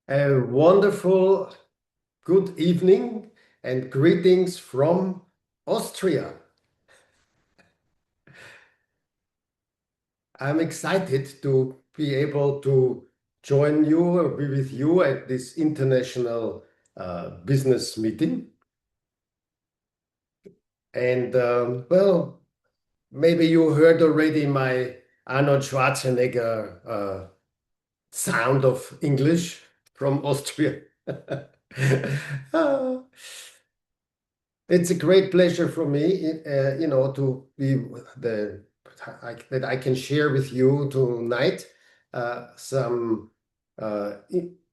A wonderful good evening and greetings from Austria. I'm excited to be able to join you or be with you at this international business meeting. And well, maybe you heard already my Arnold Schwarzenegger sound of English from Austria. Uh, It's a great pleasure for me, to be that I can share with you tonight some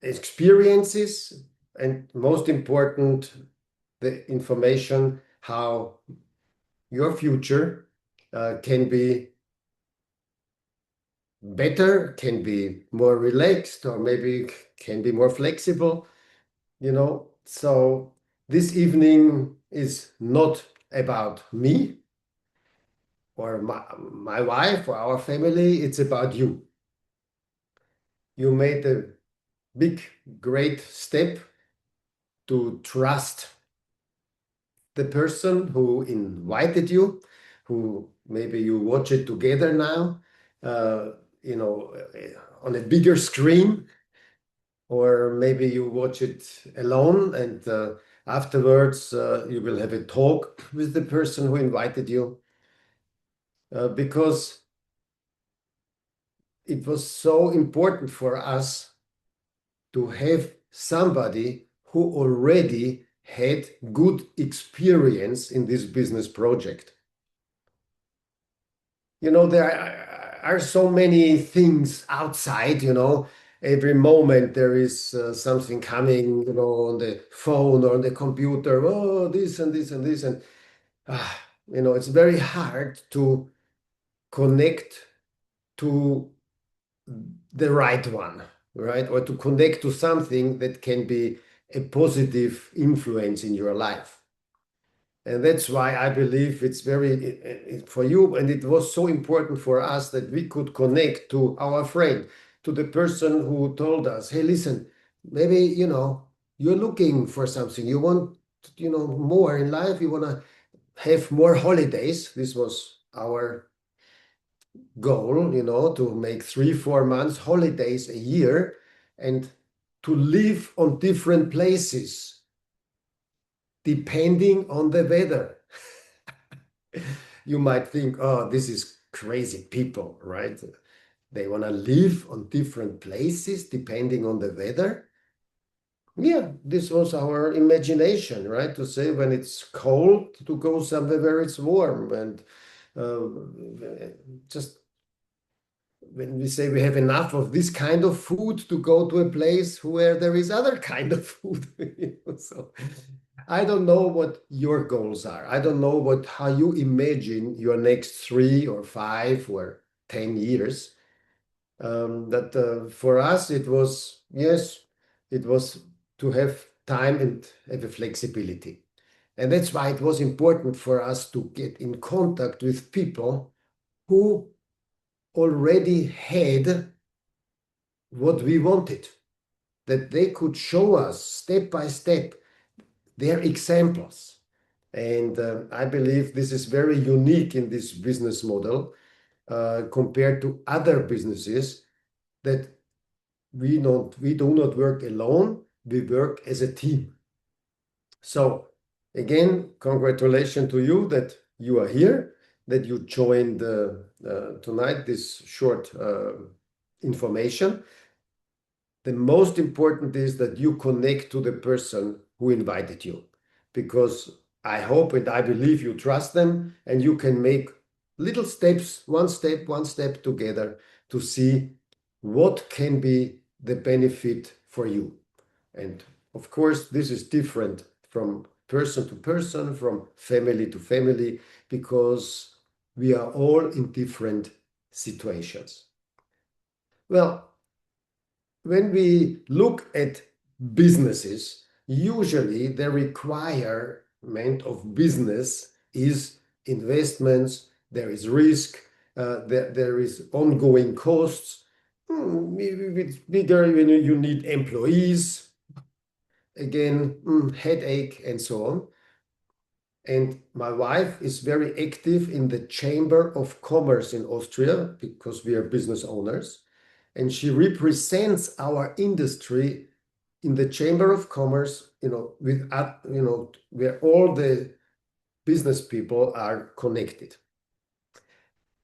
experiences and most important, the information how your future can be better, can be more relaxed, or maybe can be more flexible. So this evening is not about me or my wife or our family, it's about you. You made a big, great step to trust the person who invited you, who maybe you watch it together now, uh, on a bigger screen, or maybe you watch it alone and afterwards you will have a talk with the person who invited you because it was so important for us to have somebody who already had good experience in this business project. There are so many things outside, every moment there is something coming, on the phone or on the computer. Oh, this and this and this. And, it's very hard to connect to the right one, right? Or to connect to something that can be a positive influence in your life. And that's why I believe it's very for you, and it was so important for us that we could connect to our friend, to the person who told us, hey, listen, maybe, you're looking for something. You want, more in life. You want to have more holidays. This was our goal, to make 3, 4 months holidays a year and to live on different places depending on the weather. You might think, oh, this is crazy people, right? They want to live on different places depending on the weather. Yeah, this was our imagination, right? To say when it's cold, to go somewhere where it's warm. And just when we say we have enough of this kind of food, to go to a place where there is other kind of food. So I don't know what your goals are. I don't know how you imagine your next 3 or 5 or 10 years. That for us it was, yes, it was to have time and have a flexibility. And that's why it was important for us to get in contact with people who already had what we wanted, that they could show us step by step their examples. And I believe this is very unique in this business model compared to other businesses, that we do not work alone, we work as a team. So again, congratulations to you that you are here, that you joined tonight this short information. The most important is that you connect to the person who invited you, because I hope and I believe you trust them, and you can make little steps, one step together, to see what can be the benefit for you. And of course, this is different from person to person, from family to family, because we are all in different situations. Well, when we look at businesses, usually the requirement of business is investments, there is risk, there is ongoing costs. With bigger, you need employees, again, headache and so on. And my wife is very active in the Chamber of Commerce in Austria because we are business owners. And she represents our industry in the Chamber of Commerce, where all the business people are connected.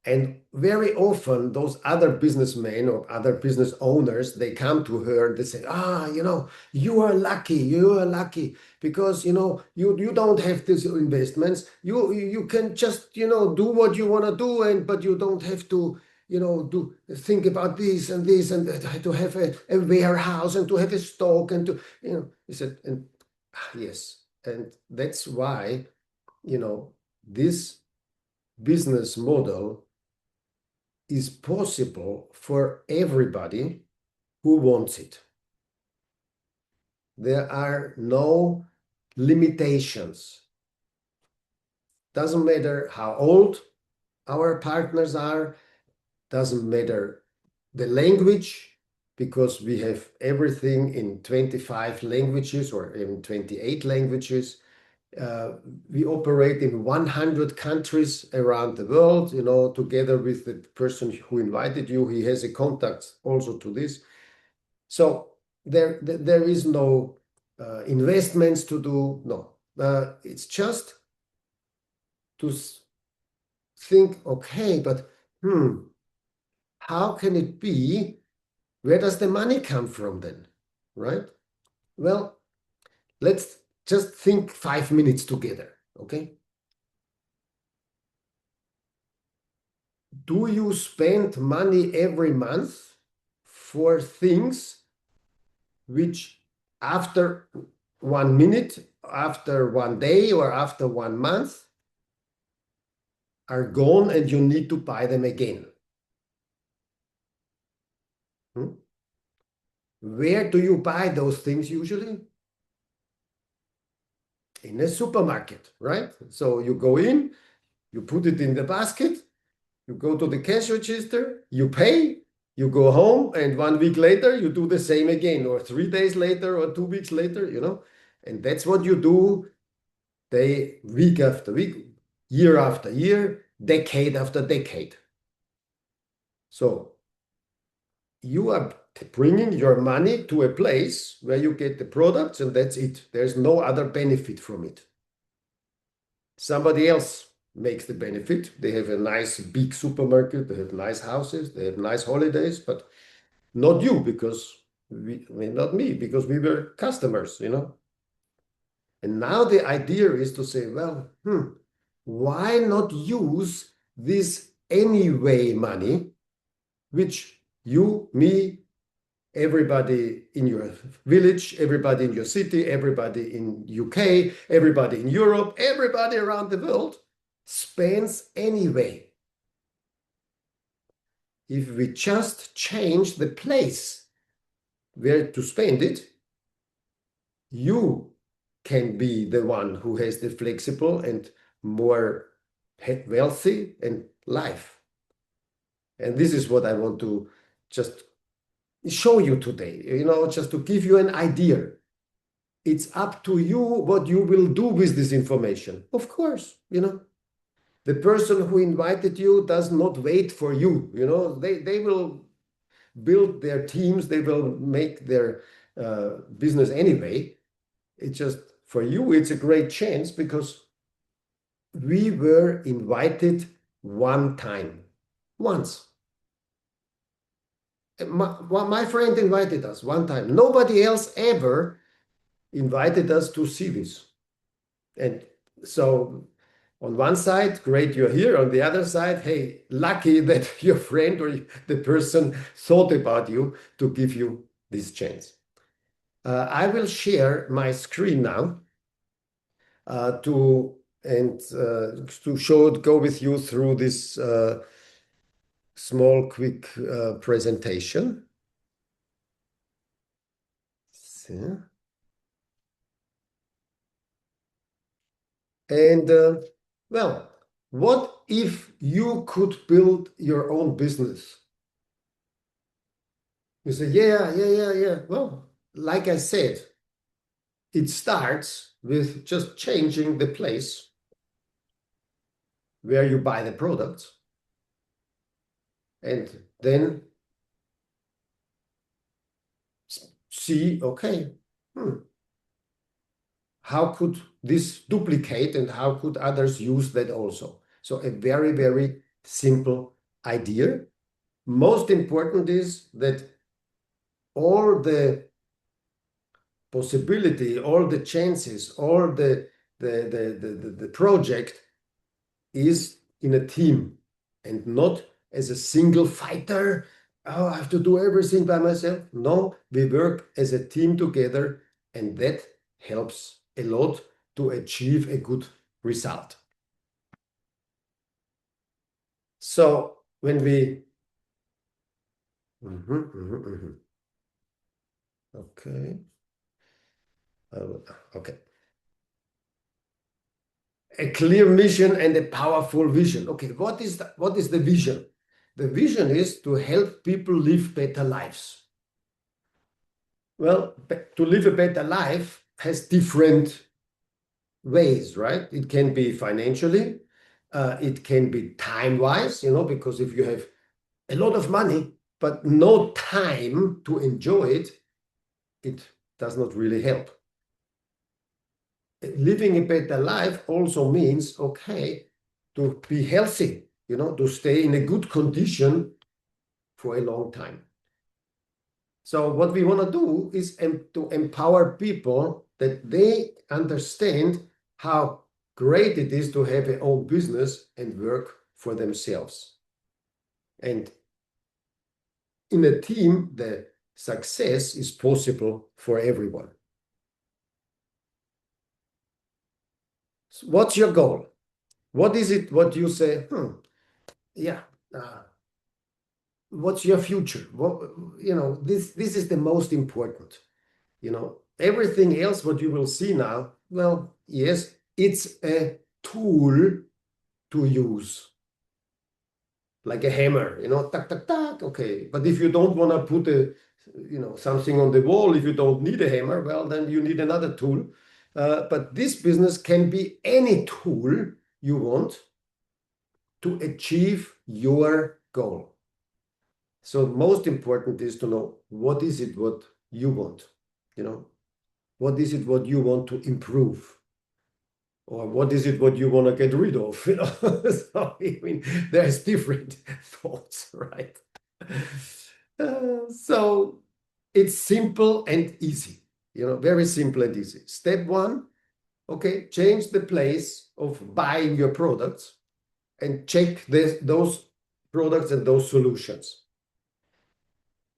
And very often, those other businessmen or other business owners, they come to her and they say, you are lucky because, you don't have these investments. You can just, do what you want to do, but you don't have to, think about this and this and that, to have a warehouse and to have a stock and to, he said, and yes. And that's why, this business model is possible for everybody who wants it. There are no limitations. Doesn't matter how old our partners are, doesn't matter the language, because we have everything in 25 languages or in 28 languages. Uh, we operate in 100 countries around the world, together with the person who invited you. He has a contact also to this. So there is no investments to do. No, it's just to think, okay, but how can it be? Where does the money come from then? Right? Well, let's just think 5 minutes together. Okay. Do you spend money every month for things which after 1 minute, after 1 day, or after 1 month are gone and you need to buy them again? Hmm? Where do you buy those things usually? In a supermarket, right? So you go in, you put it in the basket, you go to the cash register, you pay, you go home, and 1 week later, you do the same again, or 3 days later, or 2 weeks later. And that's what you do week after week, year after year, decade after decade. So you are bringing your money to a place where you get the products, and that's it. There's no other benefit from it. Somebody else makes the benefit. They have a nice big supermarket, they have nice houses, they have nice holidays, but not you, because not me, because we were customers. And now the idea is to say, well, why not use this anyway money, which you, me, everybody in your village, everybody in your city, everybody in UK, everybody in Europe, everybody around the world spends anyway. If we just change the place where to spend it, you can be the one who has the flexible and more wealthy and life. And this is what I want to just show you today, just to give you an idea. It's up to you what you will do with this information. Of course, the person who invited you does not wait for you. They will build their teams, they will make their business anyway. It's just for you, it's a great chance because we were invited one time, once. My friend invited us one time. Nobody else ever invited us to see this. And so on one side, great, you're here. On the other side, hey, lucky that your friend or the person thought about you to give you this chance. I will share my screen now to go with you through this small, quick presentation. So, and well, what if you could build your own business? You say, yeah, yeah, yeah, yeah. Well, like I said, it starts with just changing the place where you buy the products. And then see, okay, hmm, how could this duplicate and how could others use that also? So a very, very simple idea. Most important is that all the possibility, all the chances, all the project is in a team and not as a single fighter. Oh, I have to do everything by myself. No, we work as a team together, and that helps a lot to achieve a good result. So when we, okay, okay, a clear mission and a powerful vision. Okay, what is the vision? The vision is to help people live better lives. Well, to live a better life has different ways, right? It can be financially, it can be time-wise, because if you have a lot of money but no time to enjoy it, it does not really help. Living a better life also means, okay, to be healthy, to stay in a good condition for a long time. So what we want to do is to empower people that they understand how great it is to have their own business and work for themselves. And in a team, the success is possible for everyone. So what's your goal? What is it what you say, yeah, what's your future? This is the most important. Everything else what you will see now, well, yes, it's a tool to use, like a hammer, tack, tack, tack, okay. But if you don't want to put something on the wall, if you don't need a hammer, well, then you need another tool. But this business can be any tool you want to achieve your goal. So most important is to know what is it what you want, you know, what is it what you want to improve, or what is it what you want to get rid of? So I mean, there's different thoughts, right? So it's simple and easy, very simple and easy. Step one, okay, change the place of buying your products and check those products and those solutions.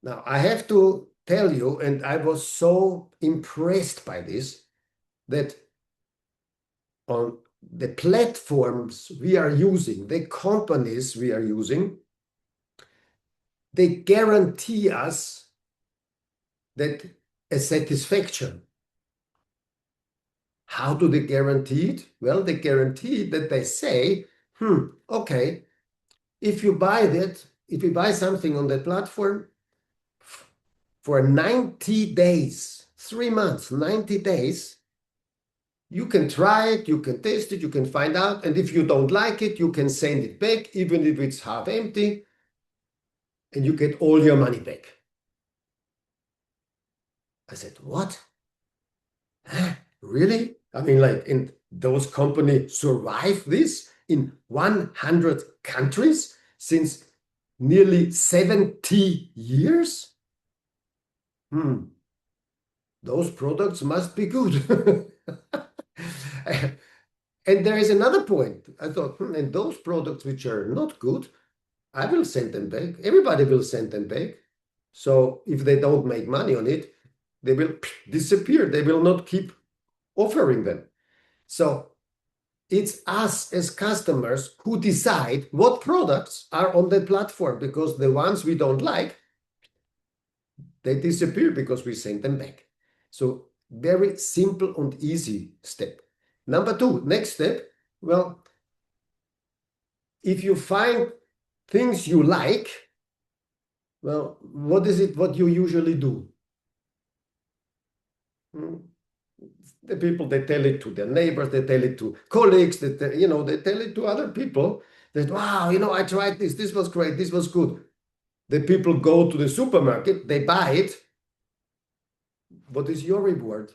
Now, I have to tell you, and I was so impressed by this, that on the platforms we are using, the companies we are using, they guarantee us that a satisfaction. How do they guarantee it? Well, they guarantee that they say, okay, if you buy something on the platform for 90 days, 3 months, 90 days, you can try it, you can taste it, you can find out. And if you don't like it, you can send it back, even if it's half empty, and you get all your money back. I said, what? Huh? Really? I mean, like, and those companies survive this in 100 countries since nearly 70 years? Those products must be good. And there is another point. I thought, and those products which are not good, I will send them back. Everybody will send them back. So if they don't make money on it, they will disappear. They will not keep offering them. So it's us as customers who decide what products are on the platform, because the ones we don't like, they disappear because we send them back. So very simple and easy step. Number two, next step, well, if you find things you like, Well, what is it what you usually do? Hmm? The people, they tell it to their neighbors, they tell it to colleagues, they tell it to other people that, wow, I tried this was great, this was good. The people go to the supermarket, they buy it. What is your reward?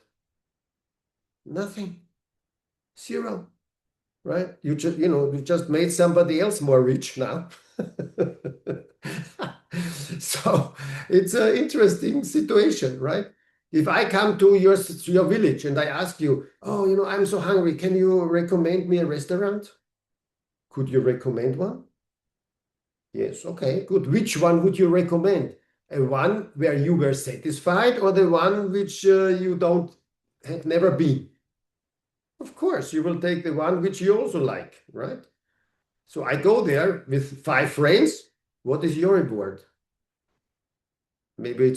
Nothing. Zero. Right? You just made somebody else more rich now. So it's an interesting situation, right? If I come to your village and I ask you, oh, I'm so hungry, can you recommend me a restaurant? Could you recommend one? Yes, okay, good. Which one would you recommend? A one where you were satisfied, or the one which you don't have never been? Of course, you will take the one which you also like, right? So I go there with 5 friends. What is your reward? Maybe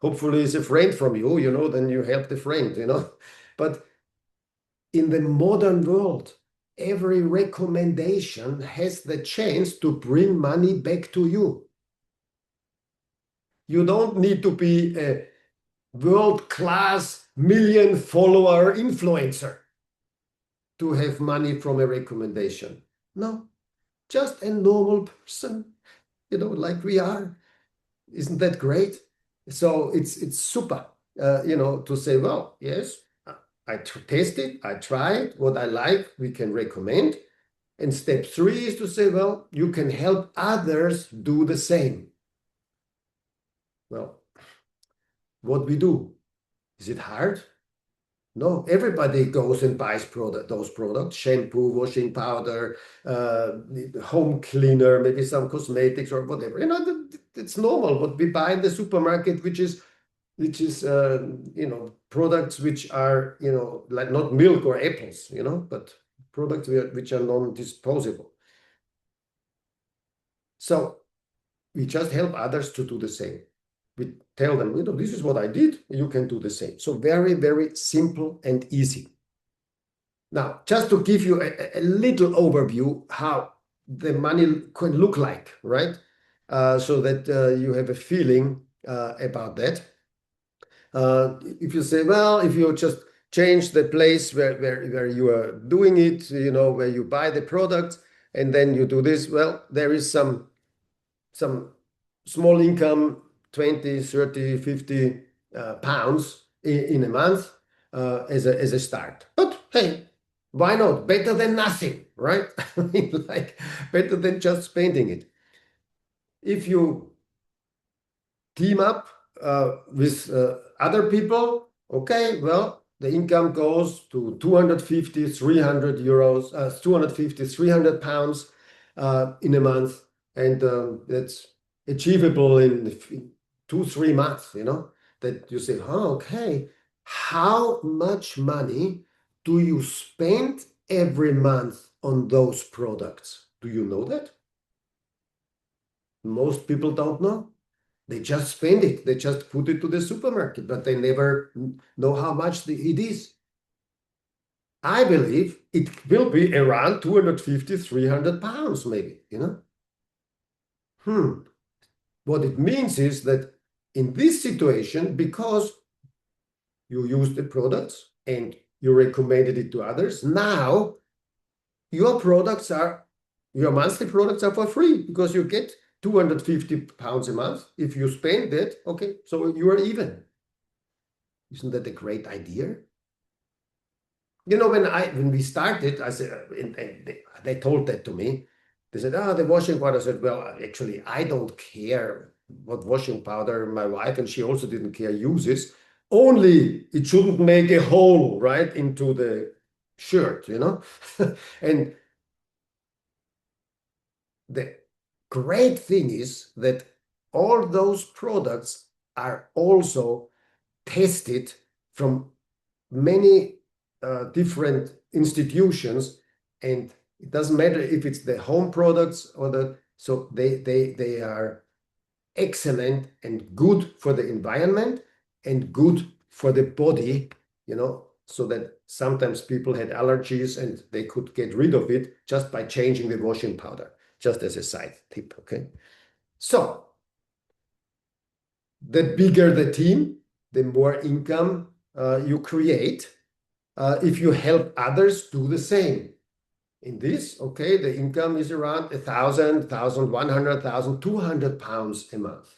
hopefully it's a friend from you, then you help the friend. But in the modern world, every recommendation has the chance to bring money back to you. You don't need to be a world-class million follower influencer to have money from a recommendation. No, just a normal person, like we are. Isn't that great? So it's super, to say, well, yes, I test it, I try it, what I like, we can recommend. And step 3 is to say, well, you can help others do the same. Well, what we do, is it hard? No, everybody goes and buys those products, shampoo, washing powder, home cleaner, maybe some cosmetics or whatever. It's normal what we buy in the supermarket, which is products which are, like not milk or apples, but products which are non-disposable. So we just help others to do the same. We tell them, this is what I did, you can do the same. So very, very simple and easy. Now, just to give you a little overview how the money can look like, right? So that you have a feeling about that. If you say, well, if you just change the place where you are doing it, where you buy the products, and then you do this, well, there is some small income, 20, 30, 50 pounds in a month as a start. But hey, why not? Better than nothing, right? I mean, like better than just spending it. If you team up with other people, okay, well, the income goes to 250, 300 euros, 250, 300 pounds in a month. And that's achievable in 2, 3 months, that you say, oh, okay, how much money do you spend every month on those products? Do you know that? Most people don't know. They just spend it. They just put it to the supermarket, but they never know how much it is. I believe it will be around 250, 300 pounds, maybe. What it means is that in this situation, because you use the products and you recommended it to others, now your monthly products are for free because you get 250 pounds a month. If you spend that, okay, so you are even. Isn't that a great idea? When we started, I said, and they told that to me. They said, the washing powder. I said, well, actually, I don't care what washing powder my wife, and she also didn't care, uses. Only it shouldn't make a hole right into the shirt. And the great thing is that all those products are also tested from many different institutions, and it doesn't matter if it's the home products or so they are excellent and good for the environment and good for the body, so that sometimes people had allergies and they could get rid of it just by changing the washing powder, just as a side tip, okay? So The bigger the team, the more income you create if you help others do the same. In this, okay, the income is around 1,000, 1,100, 1,200 pounds a month.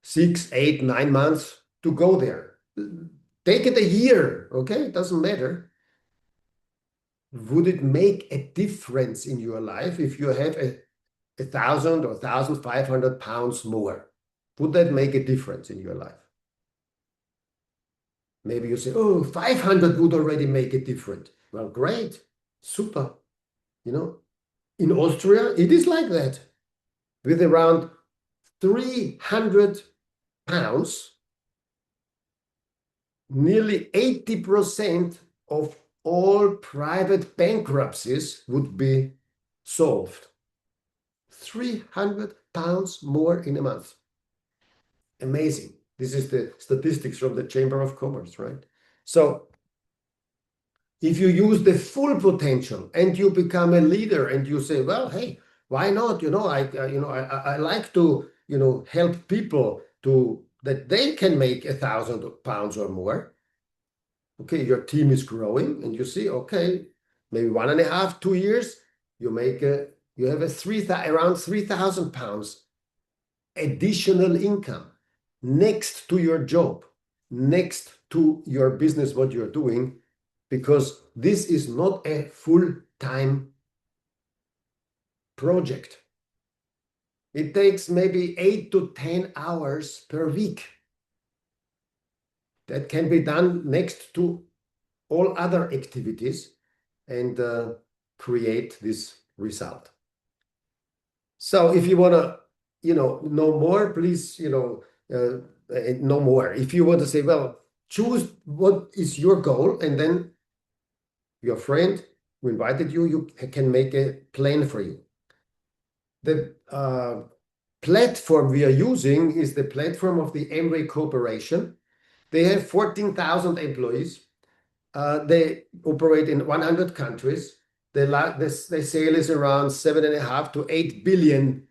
6, 8, 9 months to go there. Take it a year, okay? It doesn't matter. Would it make a difference in your life if you have 1,000 or 1,500 pounds more? Would that make a difference in your life? Maybe you say, oh, 500 would already make a difference. Well, great, super. You know, in Austria, it is like that. With around 300 pounds, nearly 80% of all private bankruptcies would be solved. 300 pounds more in a month. Amazing. This is the statistics from the Chamber of Commerce, right? So if you use the full potential and you become a leader and you say, well, hey, why not? I like to, help people to that they can make 1,000 pounds or more. Okay, your team is growing and you see, okay, maybe 1.5, 2 years, you have around 3,000 pounds additional income next to your job, next to your business, what you're doing, because this is not a full-time project. It takes maybe 8 to 10 hours per week. That can be done next to all other activities and create this result. So if you want to, know more, please, know more. If you want to say, well, choose what is your goal, and then your friend who invited you, you can make a plan for you. The platform we are using is the platform of the Amway Corporation. They have 14,000 employees. They operate in 100 countries. Their sale is around $7.5 to $8 billion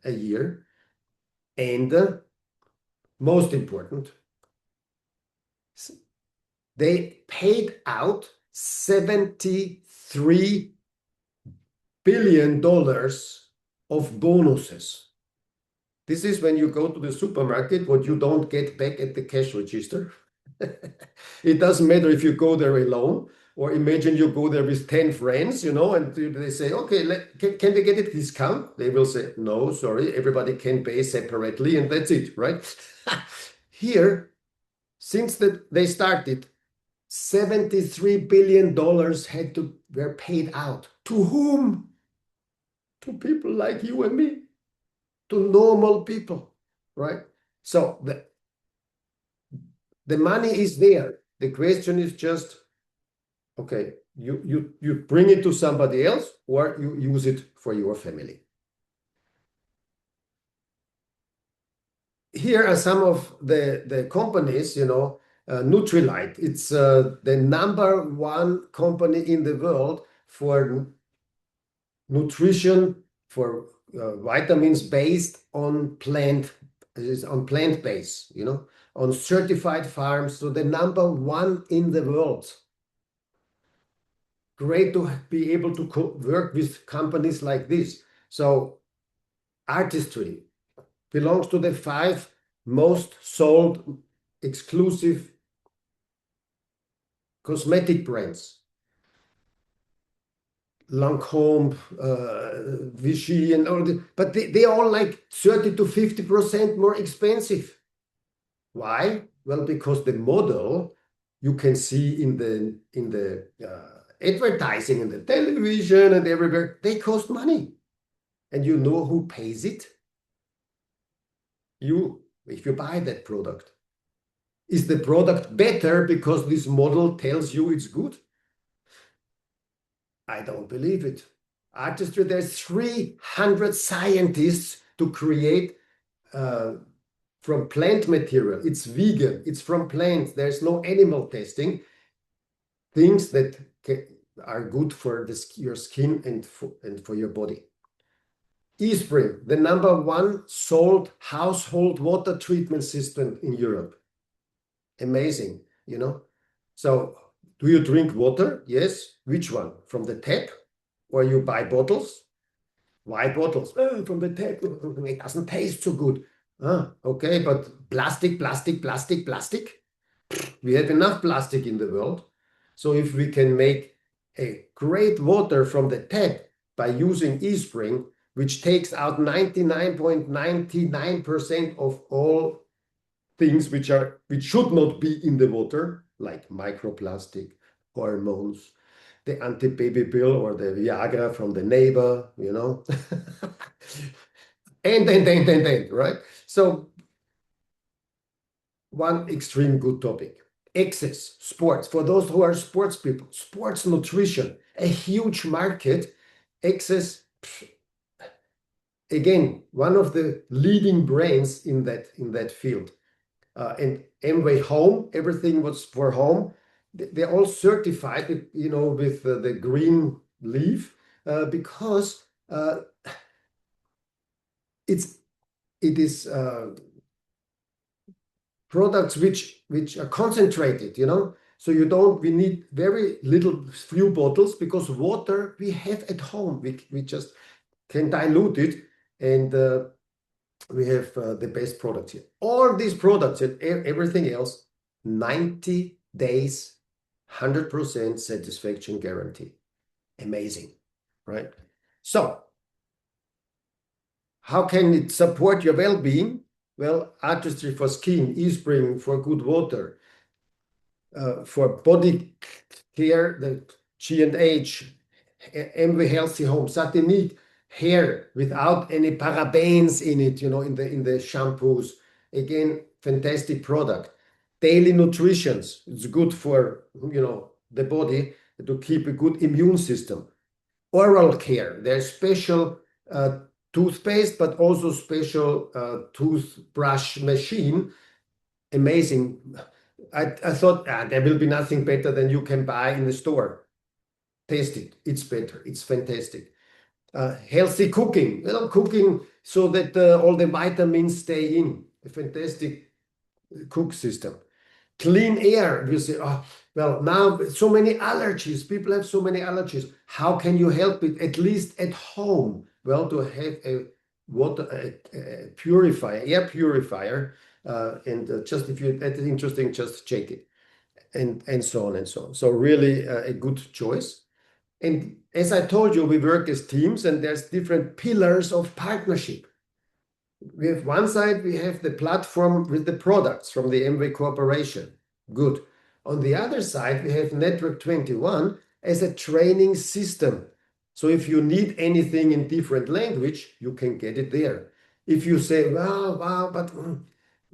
a year. And most important, they paid out $73 billion of bonuses. This is when you go to the supermarket, what you don't get back at the cash register. It doesn't matter if you go there alone, or imagine you go there with 10 friends, and they say, okay, can we get a discount? They will say, no, sorry, everybody can pay separately, and that's it, right? Here, since they started, $73 billion were paid out. To whom? To people like you and me, to normal people, right? So the money is there. The question is just, okay, you bring it to somebody else or you use it for your family. Here are some of the companies, Nutrilite. It's the number one company in the world for nutrition, for vitamins based on plant base, on certified farms. So the number one in the world. Great to be able to work with companies like this. So artistry belongs to the 5 most sold exclusive cosmetic brands. Lancome, Vichy, and all the, but they are all like 30 to 50% more expensive. Why? Well, because the model you can see in the advertising in the television and everywhere, they cost money. And you know who pays it? You, if you buy that product. Is the product better because this model tells you it's good? I don't believe it. Artistry, there's 300 scientists to create from plant material. It's vegan, it's from plants. There's no animal testing. Things that are good for your skin and for your body. eSpring, the #1 sold household water treatment system in Europe. Amazing, you know. So, do you drink water? Yes. Which one? From the tap? Or you buy bottles? Why bottles? From the tap. It doesn't taste so good. Okay, but plastic, plastic, plastic, plastic. We have enough plastic in the world. So if we can make a great water from the tap by using eSpring, which takes out 99.99% of all things which should not be in the water, like microplastic, hormones, the anti-baby pill or the Viagra from the neighbor, you know. and, right? So one extreme good topic. Access, sports. For those who are sports people, sports nutrition, a huge market. Access, again, one of the leading brains in that field. And Amway Home, everything was for home. They're all certified, you know, with the green leaf because it is products which are concentrated, you know. So we need very little, few bottles because water we have at home. We just can dilute it, and we have the best products here. All these products and everything else, 90 days, 100% satisfaction guarantee. Amazing, right? So, how can it support your well-being? Well, artistry for skin, eSpring for good water, for body care, the G&H, MV Healthy Home, Satinit, hair without any parabens in it, you know, in the shampoos. Again, fantastic product. Daily nutritions, it's good for, you know, the body to keep a good immune system. Oral care, there's special toothpaste, but also special toothbrush machine. Amazing. I thought there will be nothing better than you can buy in the store. Taste it. It's better. It's fantastic. Healthy cooking. You know, cooking so that all the vitamins stay in. A fantastic cook system. Clean air. You say, oh, well, now so many allergies. People have so many allergies. How can you help it? At least at home. Well, to have a water purifier, air purifier, and just if you that's interesting, just check it, and so on and so on. So really a good choice. And as I told you, we work as teams, and there's different pillars of partnership. We have one side, we have the platform with the products from the Amway Corporation. Good. On the other side, we have Network 21 as a training system. So if you need anything in different language, you can get it there. If you say, wow, but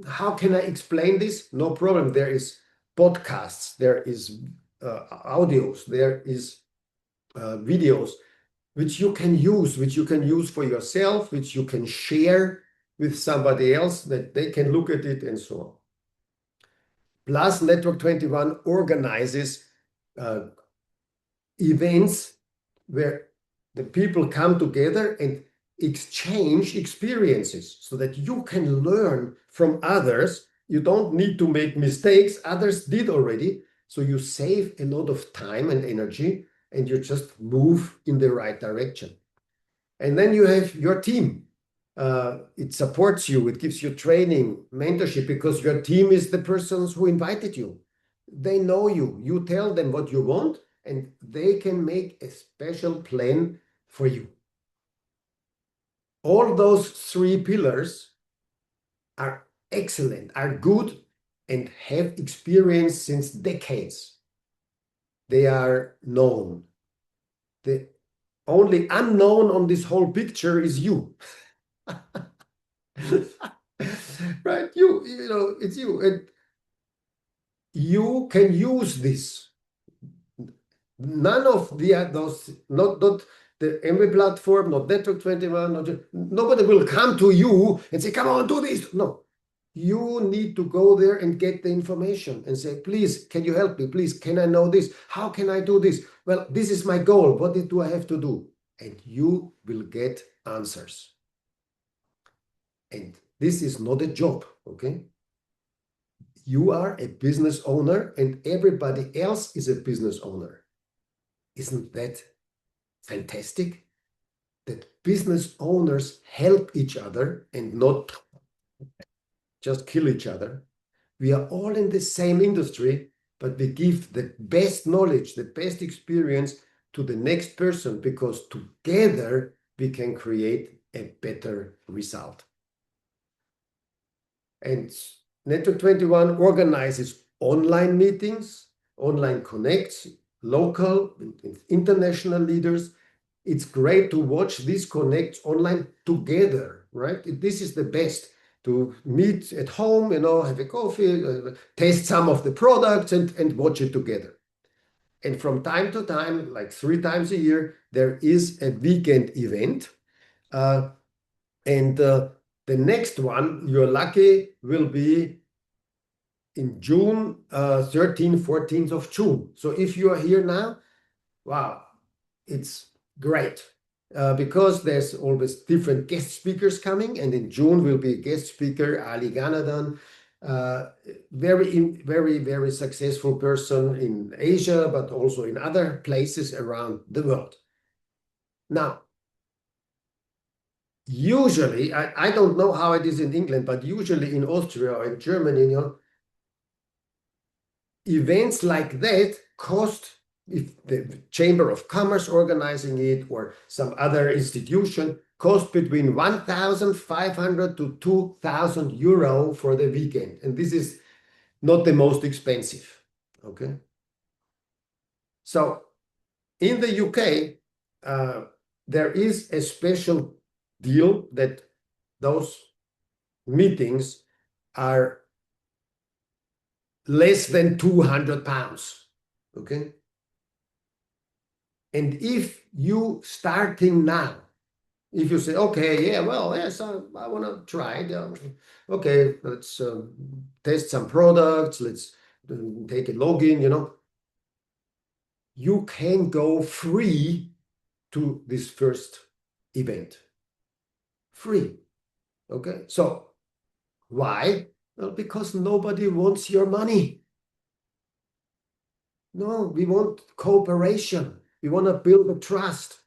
how can I explain this? No problem. There is podcasts, there is audios, there is videos which you can use for yourself, which you can share with somebody else that they can look at it and so on. Plus, Network 21 organizes events where the people come together and exchange experiences so that you can learn from others. You don't need to make mistakes. Others did already. So you save a lot of time and energy, and you just move in the right direction. And then you have your team. It supports you. It gives you training, mentorship, because your team is the persons who invited you. They know you. You tell them what you want, and they can make a special plan for you. All those three pillars are excellent, are good, and have experience since decades. They are known. The only unknown on this whole picture is you. Right? You know, it's you. And you can use this. None of those, not the Amway platform, not Network 21, nobody will come to you and say, come on, do this. No. You need to go there and get the information and say, please, can you help me? Please, can I know this? How can I do this? Well, this is my goal. What do I have to do? And you will get answers. And this is not a job, okay? You are a business owner and everybody else is a business owner. Isn't that fantastic? That business owners help each other and not just kill each other. We are all in the same industry, but we give the best knowledge, the best experience to the next person because together we can create a better result. And Network 21 organizes online meetings, online connects, local and international leaders. It's great to watch these connects online together, right? This is the best to meet at home, have a coffee, taste some of the products and watch it together. And from time to time, like 3 times a year, there is a weekend event. And the next one, you're lucky, will be in June, 13th, 14th of June. So if you are here now, wow, it's great. Because there's always different guest speakers coming, and in June will be a guest speaker, Ali Ganadan, very successful person in Asia, but also in other places around the world. Now, usually, I don't know how it is in England, but usually in Austria or in Germany, events like that cost, if the Chamber of Commerce organizing it or some other institution, cost between 1,500 to 2,000 euro for the weekend. And this is not the most expensive. Okay. So in the UK, there is a special deal that those meetings are less than 200 pounds. Okay. And if you starting now, if you say, okay, yeah, well, yes, I want to try it. Okay, let's test some products. Let's take a login, you can go free to this first event. Free. Okay, so why? Well, because nobody wants your money. No, we want cooperation. We want to build a trust,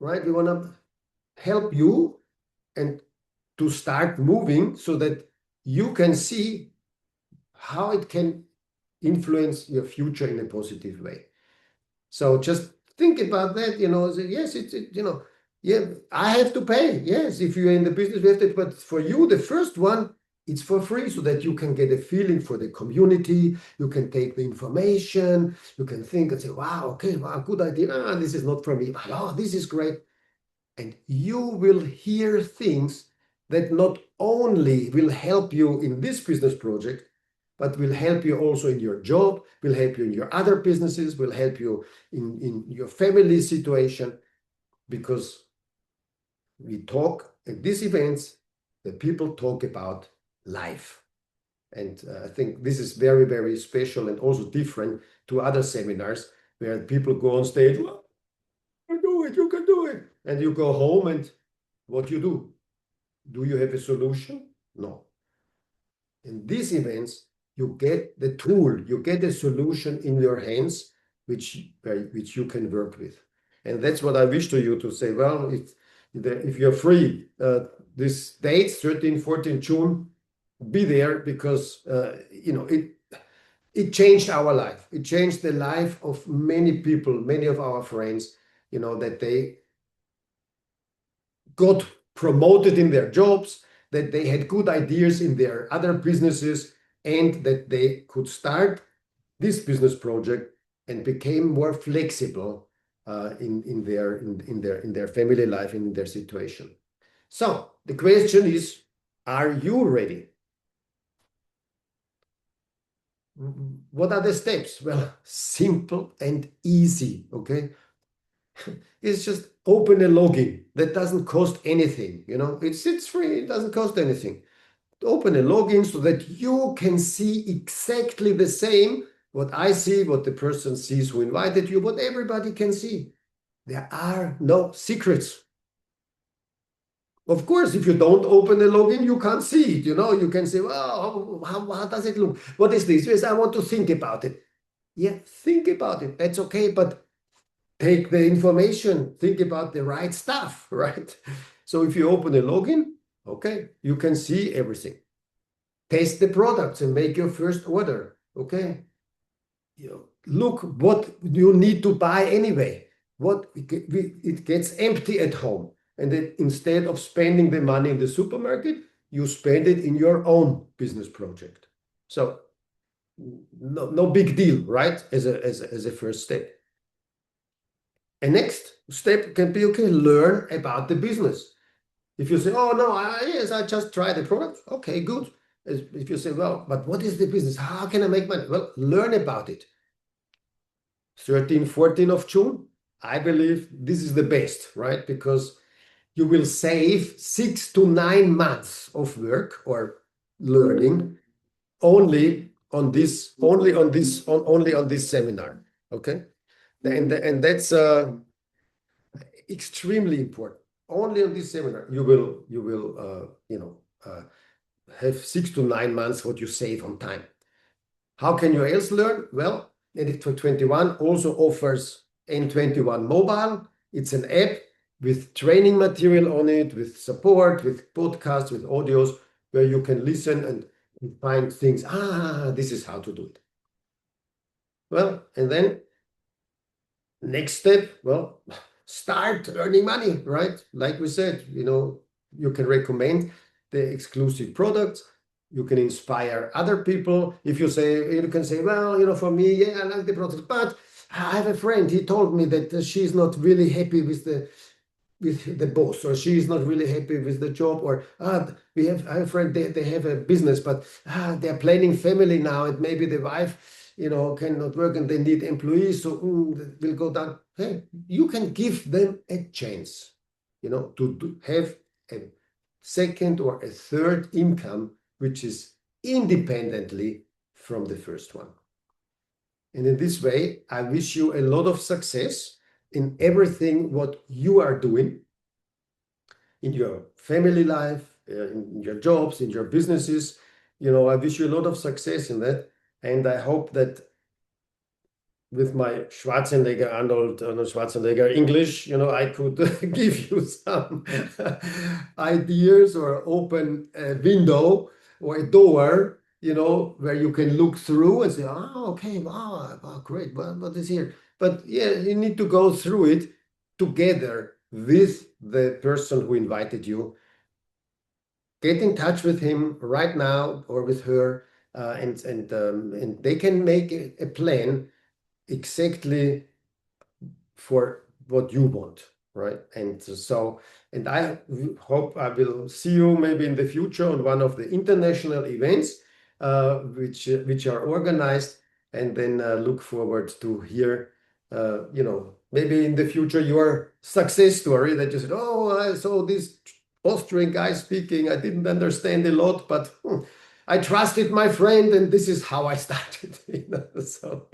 right? We want to help you and to start moving so that you can see how it can influence your future in a positive way. So just think about that, yes, yeah, I have to pay. Yes, if you're in the business, we have to, but for you, the first one, it's for free so that you can get a feeling for the community. You can take the information. You can think and say, wow, okay, wow, good idea. This is not for me. Oh, this is great. And you will hear things that not only will help you in this business project, but will help you also in your job, will help you in your other businesses, will help you in your family situation, because we talk at these events, the people talk about life. And I think this is very special and also different to other seminars where people go on stage, well, you can do it. And you go home and what you do? Do you have a solution? No. In these events, you get the tool, you get a solution in your hands, which you can work with. And that's what I wish to you to say, well, if you're free, this date, 13, 14 June, be there because, it changed our life. It changed the life of many people, many of our friends, that they got promoted in their jobs, that they had good ideas in their other businesses, and that they could start this business project and became more flexible in their family life, in their situation. So the question is, are you ready? What are the steps? Well, simple and easy, okay? It's just open a login. That doesn't cost anything, it's free, it doesn't cost anything. Open a login so that you can see exactly the same, what I see, what the person sees who invited you, what everybody can see. There are no secrets. Of course, if you don't open a login, you can't see it. You can say, well, how does it look? What is this? Yes, I want to think about it. Yeah, think about it. That's okay, but take the information, think about the right stuff, right? So if you open a login, okay, you can see everything. Test the products and make your first order, okay? Look what you need to buy anyway. What it gets empty at home. And then instead of spending the money in the supermarket, you spend it in your own business project. So no big deal, right? As a first step. A next step can be, okay, learn about the business. If you say, oh no, yes, I just tried the product, okay, good. If you say, well, but what is the business? How can I make money? Well, learn about it. 13, 14 of June, I believe this is the best, right? Because you will save 6 to 9 months of work or learning only on this seminar. Okay. And that's extremely important. Only on this seminar, you will have 6 to 9 months what you save on time. How can you else learn? Well, Edit21 also offers N21 Mobile. It's an app with training material on it, with support, with podcasts, with audios, where you can listen and find things. This is how to do it. Well, and then next step, well, start earning money, right? Like we said, you can recommend the exclusive products. You can inspire other people. You can say, well, for me, yeah, I like the product, but I have a friend. He told me that she's not really happy with the boss, or she is not really happy with the job, or I have a friend, they have a business, but they're planning family now, and maybe the wife cannot work and they need employees, so will go down. Hey, you can give them a chance to have a second or a third income which is independently from the first one. And in this way, I wish you a lot of success in everything what you are doing in your family life, in your jobs, in your businesses. I wish you a lot of success in that. And I hope that with my Arnold Schwarzenegger English, I could give you some ideas or open a window or a door, where you can look through and say, okay, wow, great, what is here? But yeah, you need to go through it together with the person who invited you. Get in touch with him right now or with her, and they can make a plan exactly for what you want, right? And I hope I will see you maybe in the future on one of the international events, which are organized, and then look forward to hear, maybe in the future your success story that you said, oh, I saw this Austrian guy speaking, I didn't understand a lot, but I trusted my friend, and this is how I started. So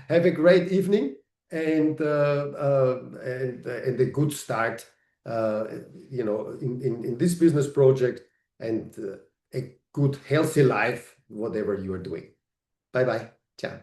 have a great evening and a good start, in this business project, and a good healthy life, whatever you are doing. Bye bye. Ciao.